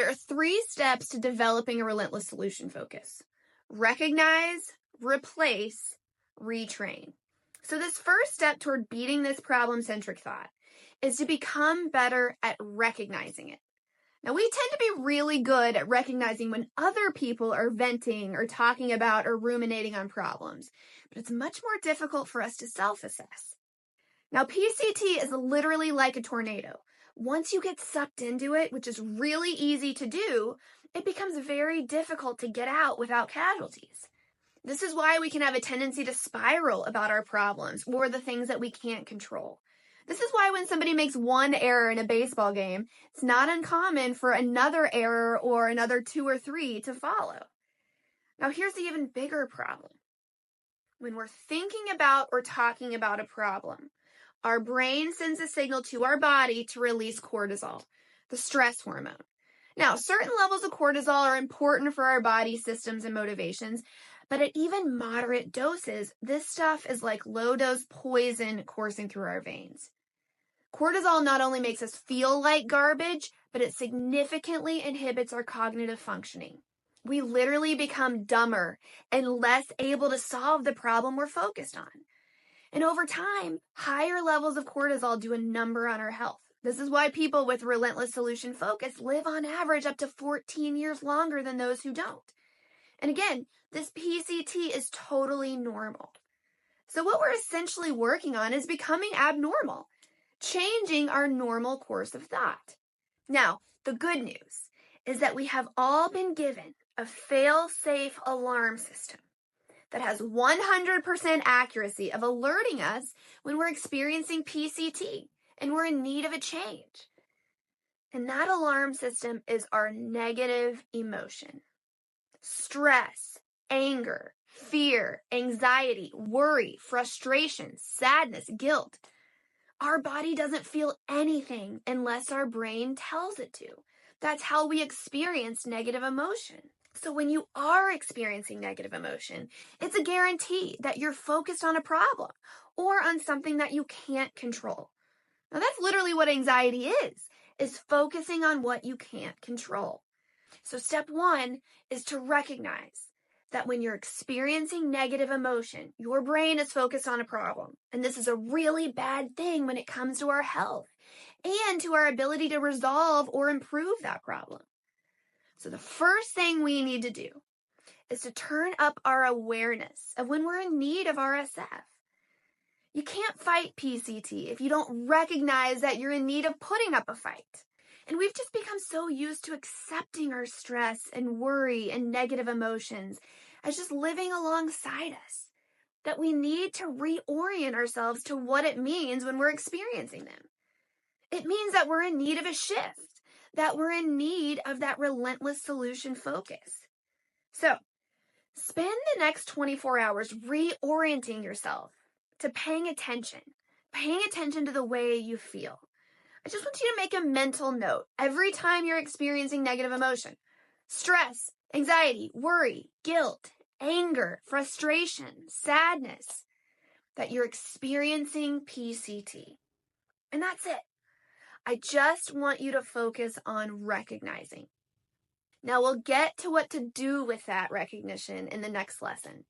There are 3 steps to developing a relentless solution focus: recognize, replace, retrain. So this first step toward beating this problem-centric thought is to become better at recognizing it. Now, we tend to be really good at recognizing when other people are venting or talking about or ruminating on problems, but it's much more difficult for us to self-assess. Now, PCT is literally like a tornado. Once you get sucked into it, which is really easy to do, it becomes very difficult to get out without casualties. This is why we can have a tendency to spiral about our problems or the things that we can't control. This is why when somebody makes one error in a baseball game, it's not uncommon for another error or another 2 or 3 to follow. Now, here's the even bigger problem. When we're thinking about or talking about a problem, our brain sends a signal to our body to release cortisol, the stress hormone. Now, certain levels of cortisol are important for our body systems and motivations, but at even moderate doses, this stuff is like low-dose poison coursing through our veins. Cortisol not only makes us feel like garbage, but it significantly inhibits our cognitive functioning. We literally become dumber and less able to solve the problem we're focused on. And over time, higher levels of cortisol do a number on our health. This is why people with relentless solution focus live on average up to 14 years longer than those who don't. And again, this PCT is totally normal. So what we're essentially working on is becoming abnormal, changing our normal course of thought. Now, the good news is that we have all been given a fail-safe alarm system that has 100% accuracy of alerting us when we're experiencing PCT and we're in need of a change. And that alarm system is our negative emotion. Stress, anger, fear, anxiety, worry, frustration, sadness, guilt. Our body doesn't feel anything unless our brain tells it to. That's how we experience negative emotion. So when you are experiencing negative emotion, it's a guarantee that you're focused on a problem or on something that you can't control. Now that's literally what anxiety is focusing on what you can't control. So step 1 is to recognize that when you're experiencing negative emotion, your brain is focused on a problem. And this is a really bad thing when it comes to our health and to our ability to resolve or improve that problem. So the first thing we need to do is to turn up our awareness of when we're in need of RSF. You can't fight PCT if you don't recognize that you're in need of putting up a fight. And we've just become so used to accepting our stress and worry and negative emotions as just living alongside us that we need to reorient ourselves to what it means when we're experiencing them. It means that we're in need of a shift, that we're in need of that relentless solution focus. So, spend the next 24 hours reorienting yourself to paying attention to the way you feel. I just want you to make a mental note every time you're experiencing negative emotion, stress, anxiety, worry, guilt, anger, frustration, sadness, that you're experiencing PCT. And that's it. I just want you to focus on recognizing. Now we'll get to what to do with that recognition in the next lesson.